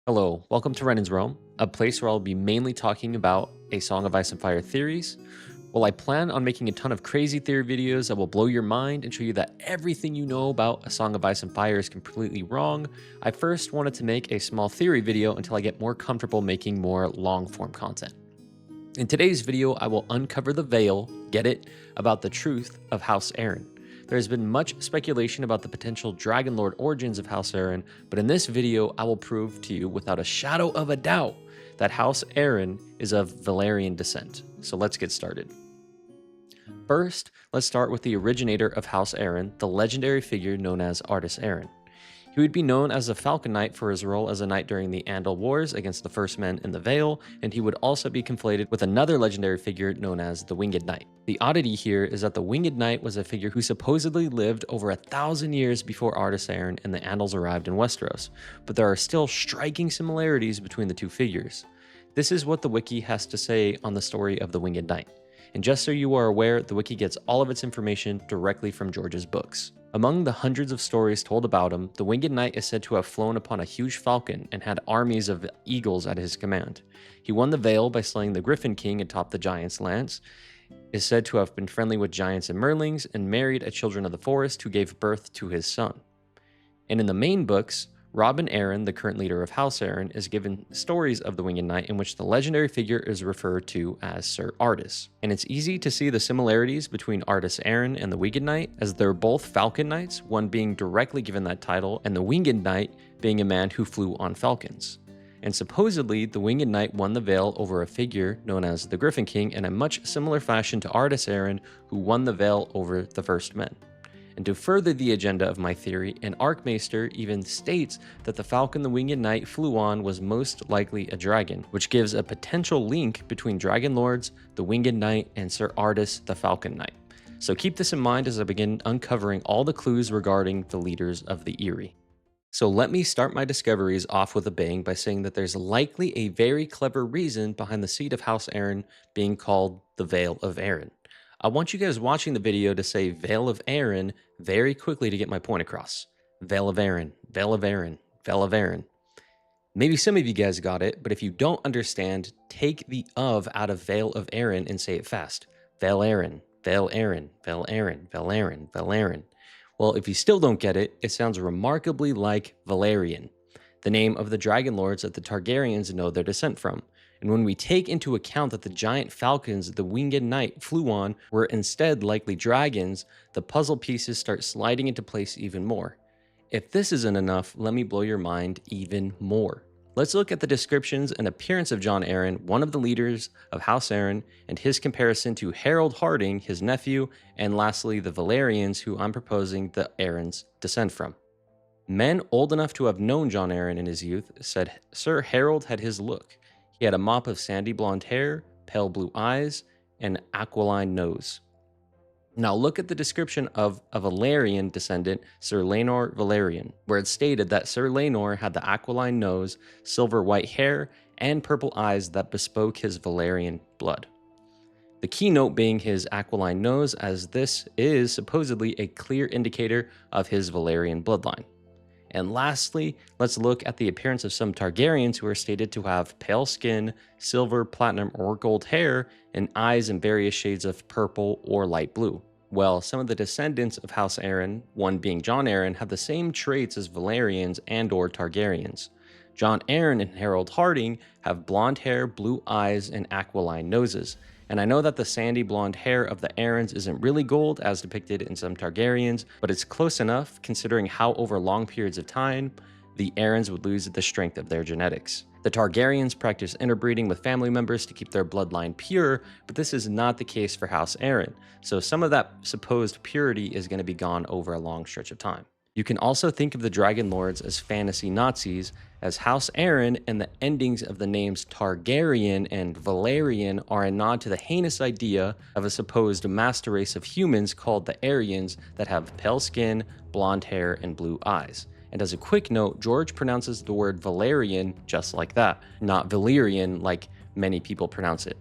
Hello, welcome to Renon's Realm, a place where I'll be mainly talking about A Song of Ice and Fire theories. While I plan on making a ton of crazy theory videos that will blow your mind and show you that everything you know about A Song of Ice and Fire is completely wrong, I first wanted to make a small theory video until I get more comfortable making more long-form content. In today's video, I will uncover the veil, get it, about the truth of House Arryn. There has been much speculation about the potential Dragon Lord origins of House Arryn, but in this video, I will prove to you without a shadow of a doubt that House Arryn is of Valyrian descent. So let's get started. First, let's start with the originator of House Arryn, the legendary figure known as Arrys Arryn. He would be known as the Falcon Knight for his role as a knight during the Andal Wars against the First Men in the Vale, and he would also be conflated with another legendary figure known as the Winged Knight. The oddity here is that the Winged Knight was a figure who supposedly lived over 1,000 years before Arrys Arryn and the Andals arrived in Westeros, but there are still striking similarities between the two figures. This is what the wiki has to say on the story of the Winged Knight. And just so you are aware, the wiki gets all of its information directly from George's books. Among the hundreds of stories told about him, the Winged Knight is said to have flown upon a huge falcon and had armies of eagles at his command. He won the Vale by slaying the Griffin King atop the Giant's lance, is said to have been friendly with giants and merlings, and married a children of the forest who gave birth to his son. And in the main books, Robin Arryn, the current leader of House Arryn, is given stories of the Winged Knight in which the legendary figure is referred to as Sir Artus. And it's easy to see the similarities between Arrys Arryn and the Winged Knight, as they're both Falcon Knights, one being directly given that title, and the Winged Knight being a man who flew on falcons. And supposedly, the Winged Knight won the Vale over a figure known as the Griffin King in a much similar fashion to Arrys Arryn, who won the Vale over the First Men. And to further the agenda of my theory, an Archmaester even states that the falcon the Winged Knight flew on was most likely a dragon, which gives a potential link between Dragon Lords, the Winged Knight, and Sir Artus the Falcon Knight. So keep this in mind as I begin uncovering all the clues regarding the leaders of the Eyrie. So let me start my discoveries off with a bang by saying that there's likely a very clever reason behind the seat of House Arryn being called the Vale of Arryn. I want you guys watching the video to say Vale of Arryn very quickly to get my point across. Vale of Arryn, Vale of Arryn, Vale of Arryn. Maybe some of you guys got it, but if you don't understand, take the of out of Vale of Arryn and say it fast. Vale Arryn, Vale Arryn, Vale Arryn, Vale Arryn, Vale Arryn. Well, if you still don't get it, it sounds remarkably like Valyrian, the name of the Dragon Lords that the Targaryens know their descent from. And when we take into account that the giant falcons the Winged Knight flew on were instead likely dragons, the puzzle pieces start sliding into place even more. If this isn't enough, let me blow your mind even more. Let's look at the descriptions and appearance of Jon Arryn, one of the leaders of House Arryn, and his comparison to Harold Harding, his nephew, and lastly the Valyrians, who I'm proposing the Arryns descend from. Men old enough to have known Jon Arryn in his youth said Sir Harold had his look. He had a mop of sandy blonde hair, pale blue eyes, and aquiline nose. Now look at the description of a Valyrian descendant, Sir Laenor Velaryon, where it stated that Sir Laenor had the aquiline nose, silver white hair, and purple eyes that bespoke his Valyrian blood. The keynote being his aquiline nose, as this is supposedly a clear indicator of his Valyrian bloodline. And lastly, let's look at the appearance of some Targaryens who are stated to have pale skin, silver, platinum, or gold hair, and eyes in various shades of purple or light blue. Well, some of the descendants of House Arryn, one being Jon Arryn, have the same traits as Valyrians and/or Targaryens. Jon Arryn and Harold Harding have blonde hair, blue eyes, and aquiline noses. And I know that the sandy blonde hair of the Arryns isn't really gold as depicted in some Targaryens, but it's close enough considering how over long periods of time, the Arryns would lose the strength of their genetics. The Targaryens practice interbreeding with family members to keep their bloodline pure, but this is not the case for House Arryn, so some of that supposed purity is going to be gone over a long stretch of time. You can also think of the Dragon Lords as fantasy Nazis, as House Arryn and the endings of the names Targaryen and Valyrian are a nod to the heinous idea of a supposed master race of humans called the Aryans that have pale skin, blonde hair, and blue eyes. And as a quick note, George pronounces the word Valyrian just like that, not Valyrian like many people pronounce it.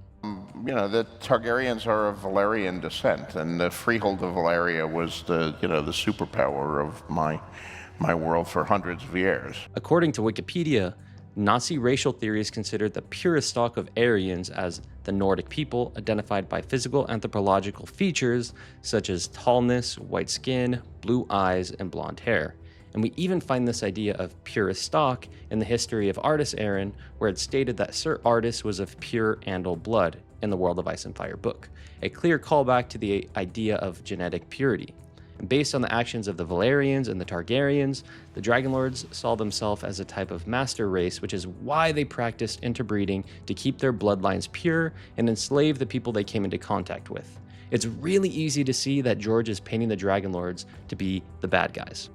The Targaryens are of Valyrian descent, and the freehold of Valyria was the superpower of my world for hundreds of years. According to Wikipedia, Nazi racial theories considered the purest stock of Aryans as the Nordic people identified by physical anthropological features such as tallness, white skin, blue eyes, and blonde hair. And we even find this idea of purest stock in the history of Arryn Arryn, where it's stated that Sir Arryn was of pure Andal blood in the World of Ice and Fire book, a clear callback to the idea of genetic purity. And based on the actions of the Valyrians and the Targaryens, the Dragonlords saw themselves as a type of master race, which is why they practiced interbreeding to keep their bloodlines pure and enslave the people they came into contact with. It's really easy to see that George is painting the Dragonlords to be the bad guys.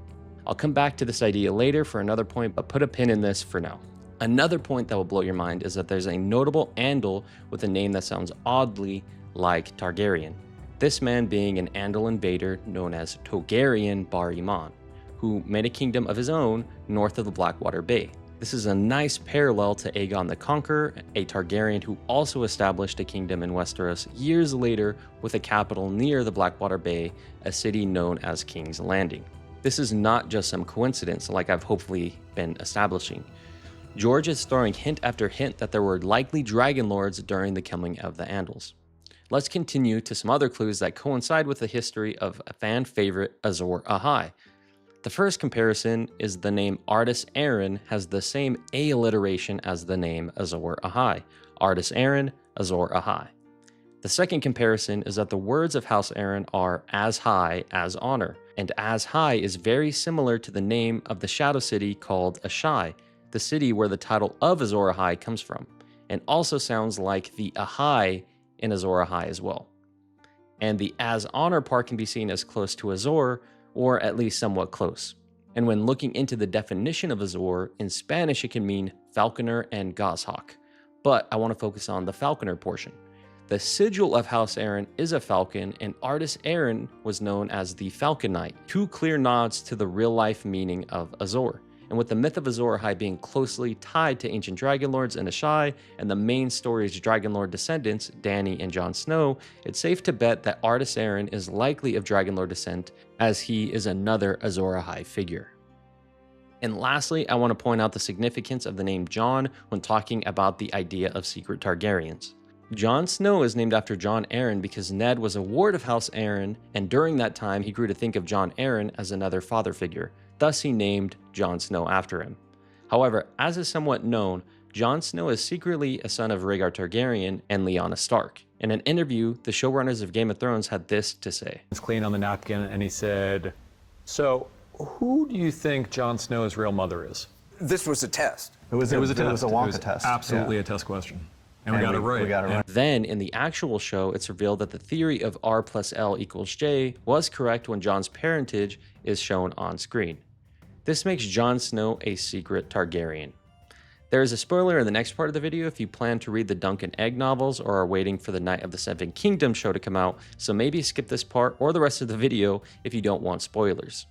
I'll come back to this idea later for another point, but put a pin in this for now. Another point that will blow your mind is that there's a notable Andal with a name that sounds oddly like Targaryen. This man being an Andal invader known as Targaryen Bar-Iman, who made a kingdom of his own north of the Blackwater Bay. This is a nice parallel to Aegon the Conqueror, a Targaryen who also established a kingdom in Westeros years later with a capital near the Blackwater Bay, a city known as King's Landing. This is not just some coincidence like I've hopefully been establishing. George is throwing hint after hint that there were likely Dragonlords during the coming of the Andals. Let's continue to some other clues that coincide with the history of a fan favorite, Azor Ahai. The first comparison is the name Arryn Arryn has the same A alliteration as the name Azor Ahai. Arryn Arryn, Azor Ahai. The second comparison is that the words of House Arryn are as high as honor, and as high is very similar to the name of the Shadow City called Asshai, the city where the title of Azor Ahai comes from, and also sounds like the Ahai in Azor Ahai as well. And the as honor part can be seen as close to Azor, or at least somewhat close. And when looking into the definition of Azor, in Spanish it can mean falconer and goshawk, but I want to focus on the falconer portion. The sigil of House Arryn is a falcon, and Arryn Arryn was known as the Falcon Knight, two clear nods to the real-life meaning of Azor. And with the myth of Azor Ahai being closely tied to ancient Dragonlords and Asshai, and the main story's Dragonlord descendants, Dany and Jon Snow, it's safe to bet that Arryn Arryn is likely of Dragonlord descent, as he is another Azor Ahai figure. And lastly, I want to point out the significance of the name Jon when talking about the idea of secret Targaryens. Jon Snow is named after Jon Arryn because Ned was a ward of House Arryn, and during that time he grew to think of Jon Arryn as another father figure. Thus he named Jon Snow after him. However, as is somewhat known, Jon Snow is secretly a son of Rhaegar Targaryen and Lyanna Stark. In an interview, the showrunners of Game of Thrones had this to say. It's clean on the napkin, and he said, "So, who do you think Jon Snow's real mother is?" This was a test. It was a test. It was a Wonka test. Absolutely a test question. And we got it right. We got it right. Then, in the actual show, it's revealed that the theory of R plus L equals J was correct when Jon's parentage is shown on screen. This makes Jon Snow a secret Targaryen. There is a spoiler in the next part of the video if you plan to read the Dunk and Egg novels or are waiting for the Night of the Seven Kingdoms show to come out, so maybe skip this part or the rest of the video if you don't want spoilers.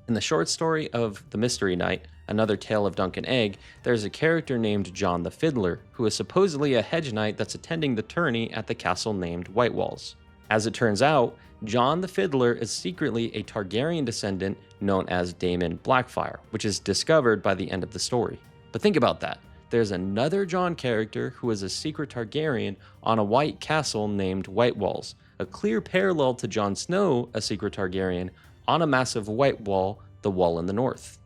In the short story of The Mystery Knight, another tale of Dunk and Egg, there's a character named John the Fiddler, who is supposedly a hedge knight that's attending the tourney at the castle named White Walls. As it turns out, John the Fiddler is secretly a Targaryen descendant known as Daemon Blackfyre, which is discovered by the end of the story. But think about that. There's another John character who is a secret Targaryen on a white castle named White Walls, a clear parallel to Jon Snow, a secret Targaryen, on a massive white wall, the Wall in the North.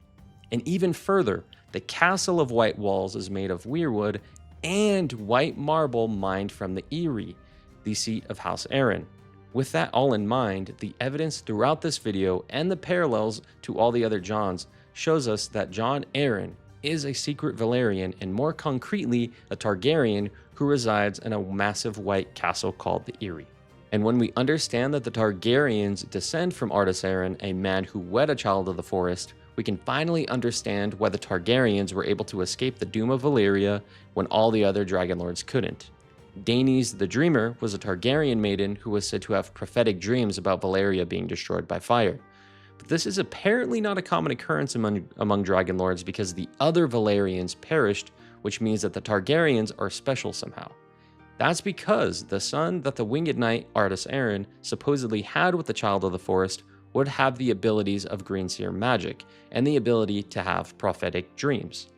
And even further, the castle of White Walls is made of weirwood and white marble mined from the Eyrie, the seat of House Arryn. With that all in mind, the evidence throughout this video and the parallels to all the other Johns shows us that Jon Arryn is a secret Valyrian, and more concretely, a Targaryen who resides in a massive white castle called the Eyrie. And when we understand that the Targaryens descend from Arryn Arryn, a man who wed a child of the forest, we can finally understand why the Targaryens were able to escape the doom of Valyria when all the other Dragonlords couldn't. Daenerys the Dreamer was a Targaryen maiden who was said to have prophetic dreams about Valyria being destroyed by fire. But this is apparently not a common occurrence among Dragonlords because the other Valyrians perished, which means that the Targaryens are special somehow. That's because the son that the winged knight Arryn Arryn supposedly had with the Child of the Forest would have the abilities of Greenseer magic and the ability to have prophetic dreams.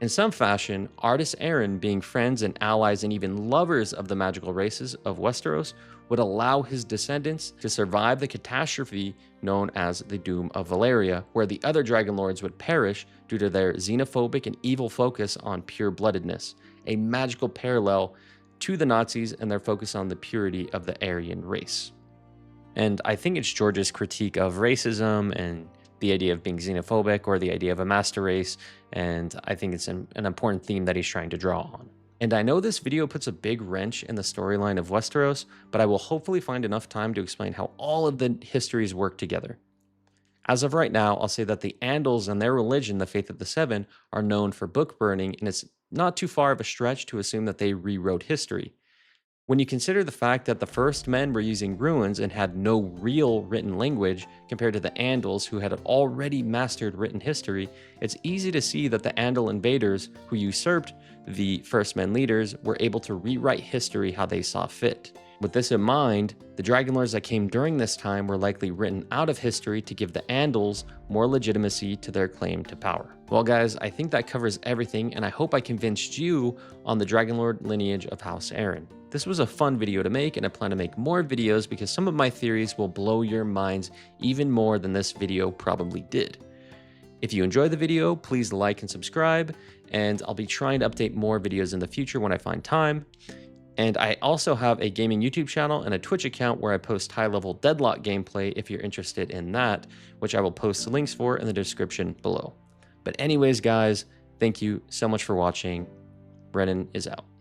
In some fashion, artist Arryn, being friends and allies and even lovers of the magical races of Westeros, would allow his descendants to survive the catastrophe known as the Doom of Valyria, where the other Dragon Lords would perish due to their xenophobic and evil focus on pure-bloodedness, a magical parallel to the Nazis and their focus on the purity of the Aryan race. And I think it's George's critique of racism and the idea of being xenophobic or the idea of a master race, and I think it's an important theme that he's trying to draw on. And I know this video puts a big wrench in the storyline of Westeros, but I will hopefully find enough time to explain how all of the histories work together. As of right now, I'll say that the Andals and their religion, the Faith of the Seven, are known for book burning, and it's not too far of a stretch to assume that they rewrote history. When you consider the fact that the first men were using runes and had no real written language compared to the Andals who had already mastered written history, it's easy to see that the Andal invaders who usurped the first men leaders were able to rewrite history how they saw fit. With this in mind, the Dragonlords that came during this time were likely written out of history to give the Andals more legitimacy to their claim to power. Well guys, I think that covers everything, and I hope I convinced you on the Dragonlord lineage of House Arryn. This was a fun video to make, and I plan to make more videos because some of my theories will blow your minds even more than this video probably did. If you enjoyed the video, please like and subscribe, and I'll be trying to update more videos in the future when I find time. And I also have a gaming YouTube channel and a Twitch account where I post high-level Deadlock gameplay if you're interested in that, which I will post the links for in the description below. But anyways, guys, thank you so much for watching. Renon is out.